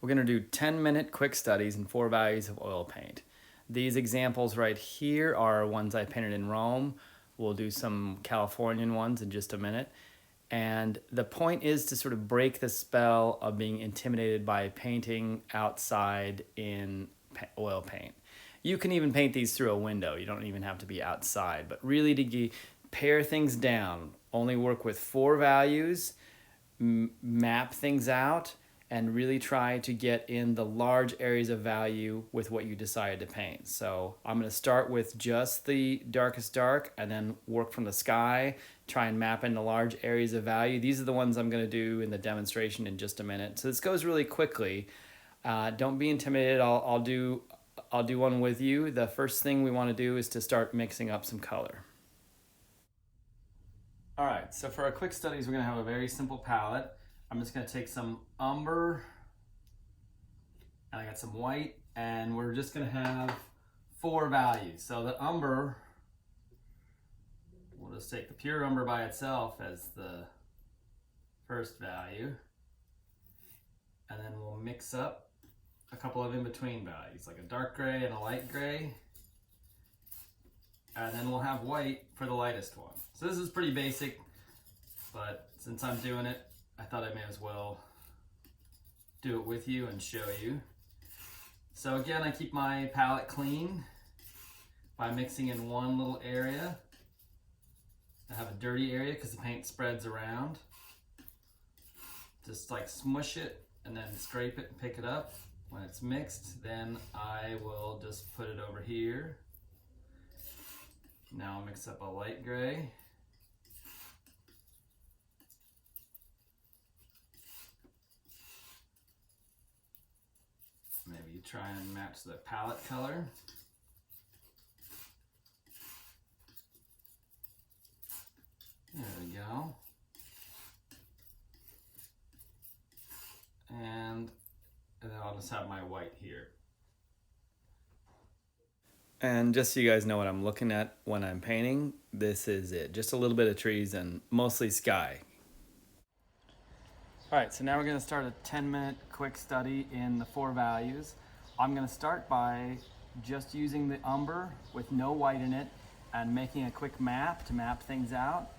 We're going to do 10-minute quick studies in 4 values of oil paint. These examples right here are ones I painted in Rome. We'll do some Californian ones in just a minute. And the point is to sort of break the spell of being intimidated by painting outside in oil paint. You can even paint these through a window. You don't even have to be outside. But really to pare things down, only work with 4 values, map things out, and really try to get in the large areas of value with what you decided to paint. So I'm going to start with just the darkest dark and then work from the sky, try and map into large areas of value. These are the ones I'm going to do in the demonstration in just a minute. So this goes really quickly. Don't be intimidated. I'll do one with you. The first thing we want to do is to start mixing up some color. All right, so for our quick studies, we're going to have a very simple palette. I'm just going to take some umber, and I got some white, and we're just going to have 4 values. So the umber, we'll just take the pure umber by itself as the first value, and then we'll mix up a couple of in-between values, like a dark gray and a light gray, and then we'll have white for the lightest one. So this is pretty basic, but since I'm doing it, I thought I may as well do it with you and show you. So again, I keep my palette clean by mixing in one little area. I have a dirty area because the paint spreads around. Just like smush it and then scrape it and pick it up. When it's mixed, then I will just put it over here. Now I'll mix up a light gray. Maybe try and match the palette color. There we go. And then I'll just have my white here. And just so you guys know what I'm looking at when I'm painting, this is it. Just a little bit of trees and mostly sky. All right, so now we're going to start a 10-minute quick study in the 4 values. I'm going to start by just using the umber with no white in it and making a quick map to map things out.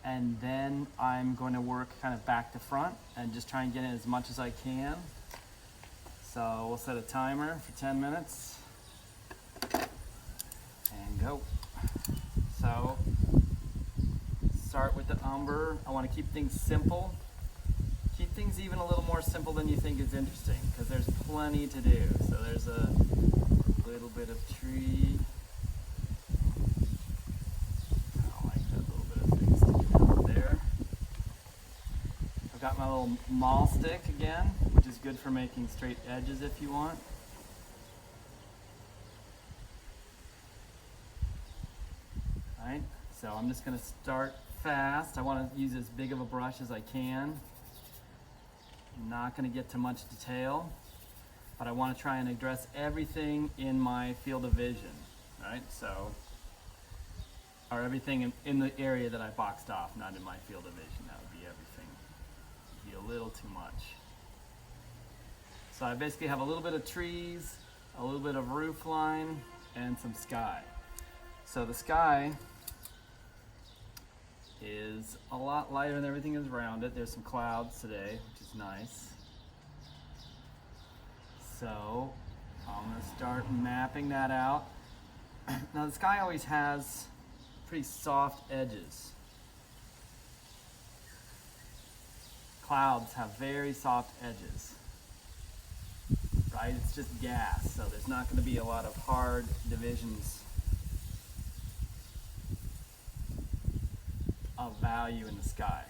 And then I'm going to work kind of back to front and just try and get in as much as I can. So we'll set a timer for 10 minutes and go. So start with the umber. I want to keep things simple. Keep things even a little more simple than you think is interesting, because there's plenty to do. So there's a little bit of tree. I like that little bit of things sticking out there. I've got my little maul stick again, which is good for making straight edges if you want. All right, so I'm just going to start fast. I want to use as big of a brush as I can. I'm not going to get to much detail, but I want to try and address everything in my field of vision, right? So, or everything in the area that I boxed off, not in my field of vision. That would be everything. It'd be a little too much. So I basically have a little bit of trees, a little bit of roof line, and some sky. So the sky is a lot lighter than everything is around it. There's some clouds today, which is nice. So I'm going to start mapping that out. Now the sky always has pretty soft edges. Clouds have very soft edges, right? It's just gas, so there's not going to be a lot of hard divisions of value in the sky.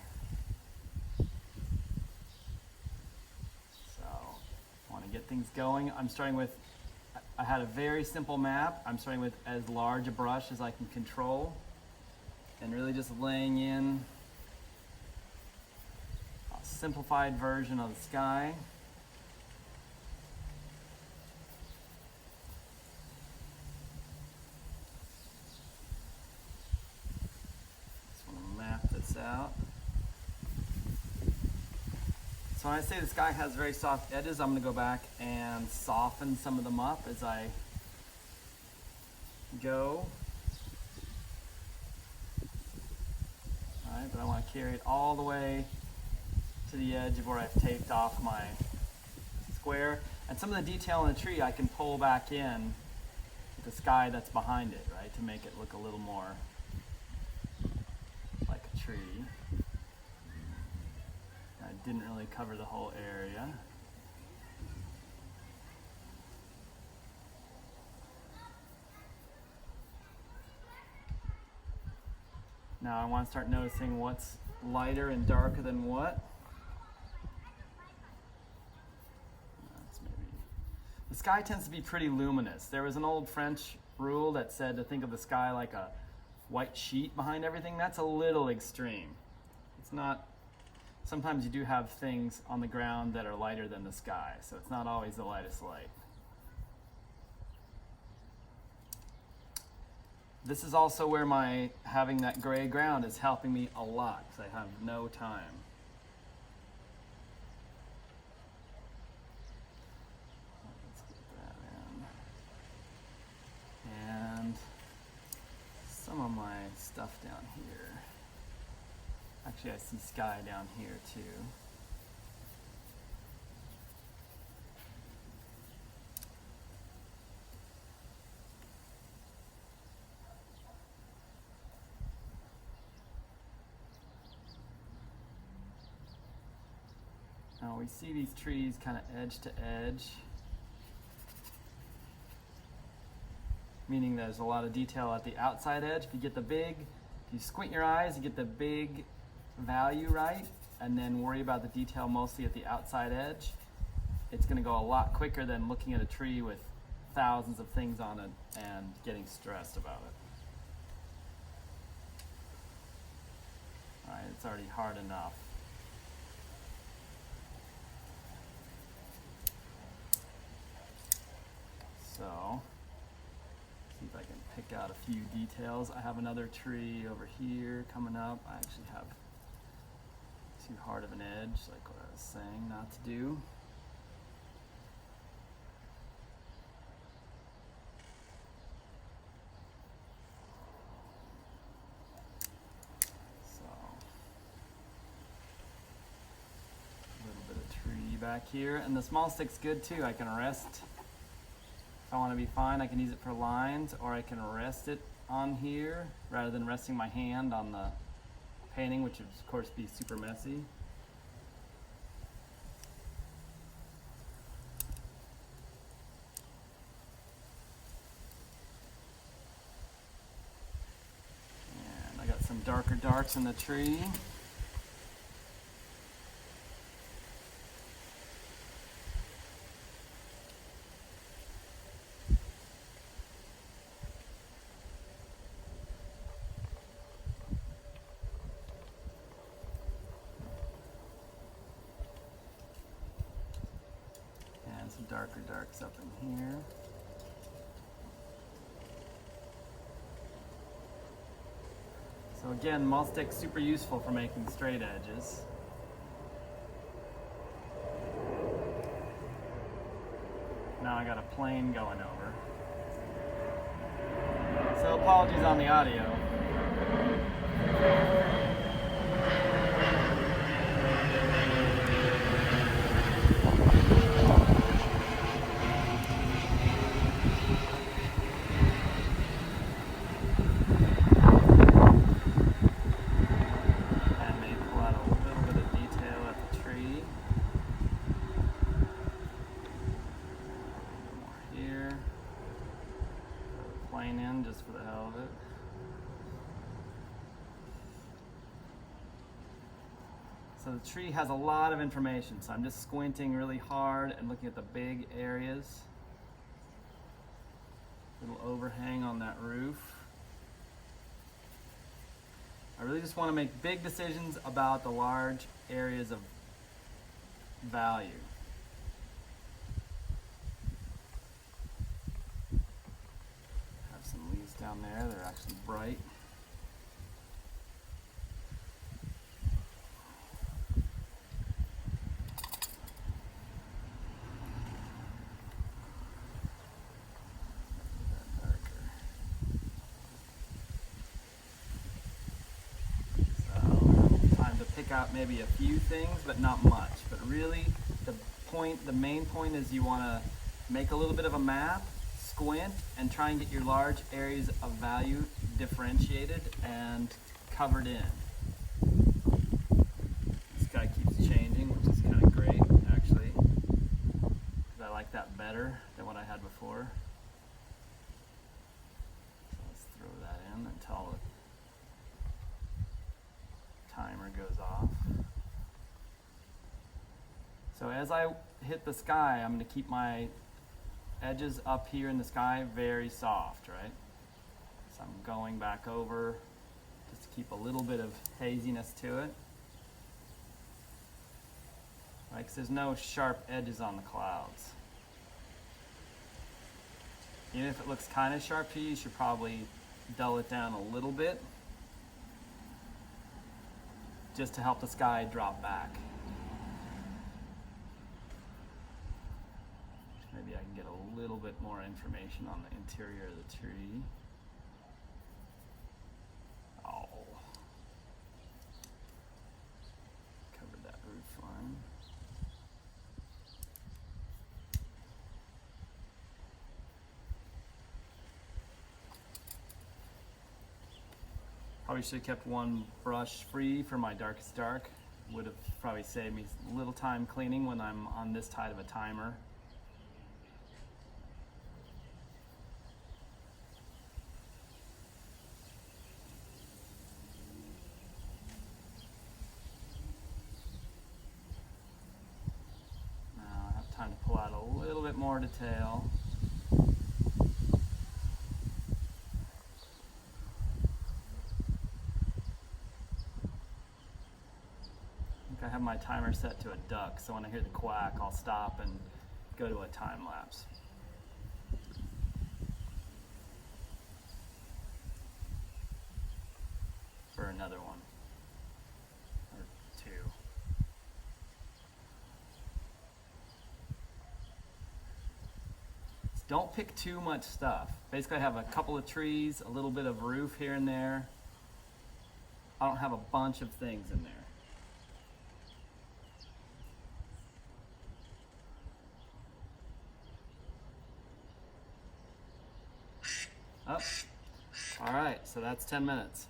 So I want to get things going. I'm starting with, I had a very simple map. I'm starting with as large a brush as I can control and really just laying in a simplified version of the sky. Out. So when I say the sky has very soft edges, I'm going to go back and soften some of them up as I go. All right, but I want to carry it all the way to the edge of where I've taped off my square. And some of the detail in the tree I can pull back in with the sky that's behind it, right, to make it look a little more like a tree. I didn't really cover the whole area. Now I want to start noticing what's lighter and darker than what. The sky tends to be pretty luminous. There was an old French rule that said to think of the sky like a white sheet behind everything. That's a little extreme. It's not, sometimes you do have things on the ground that are lighter than the sky, so it's not always the lightest light. This is also where my having that gray ground is helping me a lot because I have no time. Let's get that in. And some of my stuff down here. Actually, I see sky down here too. Now we see these trees kind of edge to edge, meaning there's a lot of detail at the outside edge. If you squint your eyes, you get the big value right, and then worry about the detail mostly at the outside edge, it's going to go a lot quicker than looking at a tree with thousands of things on it and getting stressed about it. All right, it's already hard enough. So, see if I can pick out a few details. I have another tree over here coming up. I actually have too hard of an edge, like what I was saying not to do. So, a little bit of tree back here. And the small stick's good too. I can rest. If I want to be fine, I can use it for lines, or I can rest it on here rather than resting my hand on the painting, which would of course be super messy. And I got some darker darks in the tree. Some darker darks up in here. So again, mulch stick's super useful for making straight edges. Now I got a plane going over. So apologies on the audio. In just for the hell of it. So the tree has a lot of information, so I'm just squinting really hard and looking at the big areas. Little overhang on that roof. I really just want to make big decisions about the large areas of value. Down there, they're actually bright. out maybe a few things, but not much. But really, the main point is you want to make a little bit of a map, squint, and try and get your large areas of value differentiated and covered in. This guy keeps changing, which is kind of great, actually, because I like that better than what I had before. So let's throw that in until the timer goes off. So as I hit the sky, I'm going to keep my edges up here in the sky very soft, right? So I'm going back over just to keep a little bit of haziness to it. Right, because there's no sharp edges on the clouds. Even if it looks kind of sharp to you, you should probably dull it down a little bit just to help the sky drop back. Maybe I can get a little bit more information on the interior of the tree. Oh. Covered that roof line. Probably should have kept one brush free for my darkest dark. Would have probably saved me a little time cleaning when I'm on this tight of a timer. Time to pull out a little bit more detail. I think I have my timer set to a duck, so when I hear the quack, I'll stop and go to a time lapse. For another one. Or two. Don't pick too much stuff. Basically I have a couple of trees, a little bit of roof here and there. I don't have a bunch of things in there. Oh, all right, so that's 10 minutes.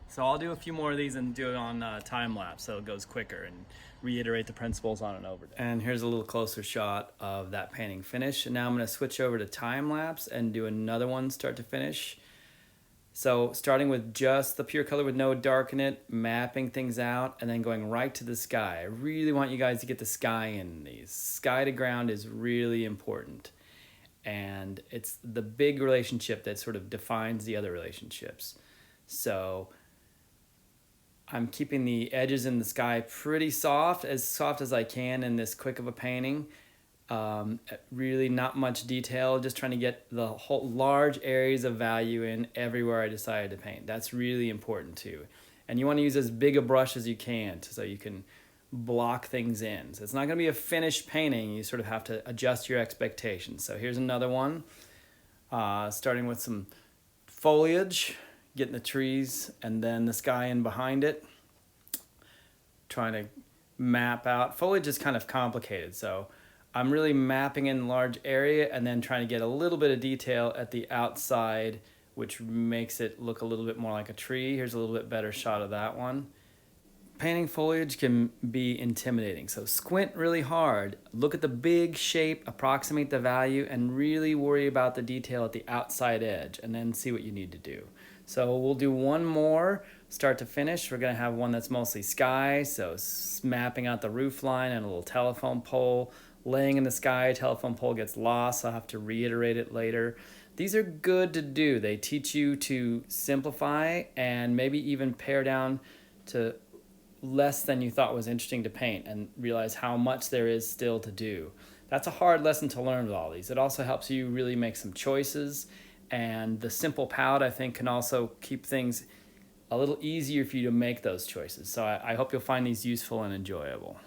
So I'll do a few more of these and do it on time lapse so it goes quicker and reiterate the principles on and over. And here's a little closer shot of that painting finish. And now I'm going to switch over to time lapse and do another one start to finish. So starting with just the pure color with no dark in it, mapping things out, and then going right to the sky. I really want you guys to get the sky in these. Sky to ground is really important. And it's the big relationship that sort of defines the other relationships. So I'm keeping the edges in the sky pretty soft as I can in this quick of a painting. Really not much detail, just trying to get the whole large areas of value in everywhere I decided to paint. That's really important too. And you want to use as big a brush as you can so you can block things in. So it's not going to be a finished painting. You sort of have to adjust your expectations. So here's another one, starting with some foliage, getting the trees and then the sky in behind it. Trying to map out. Foliage is kind of complicated, so I'm really mapping in a large area and then trying to get a little bit of detail at the outside, which makes it look a little bit more like a tree. Here's a little bit better shot of that one. Painting foliage can be intimidating, so squint really hard. Look at the big shape, approximate the value, and really worry about the detail at the outside edge, and then see what you need to do. So we'll do one more, start to finish. We're gonna have one that's mostly sky, so mapping out the roof line and a little telephone pole. Laying in the sky, telephone pole gets lost, so I'll have to reiterate it later. These are good to do. They teach you to simplify and maybe even pare down to less than you thought was interesting to paint and realize how much there is still to do. That's a hard lesson to learn with all these. It also helps you really make some choices, and the simple palette, I think, can also keep things a little easier for you to make those choices. So I hope you'll find these useful and enjoyable.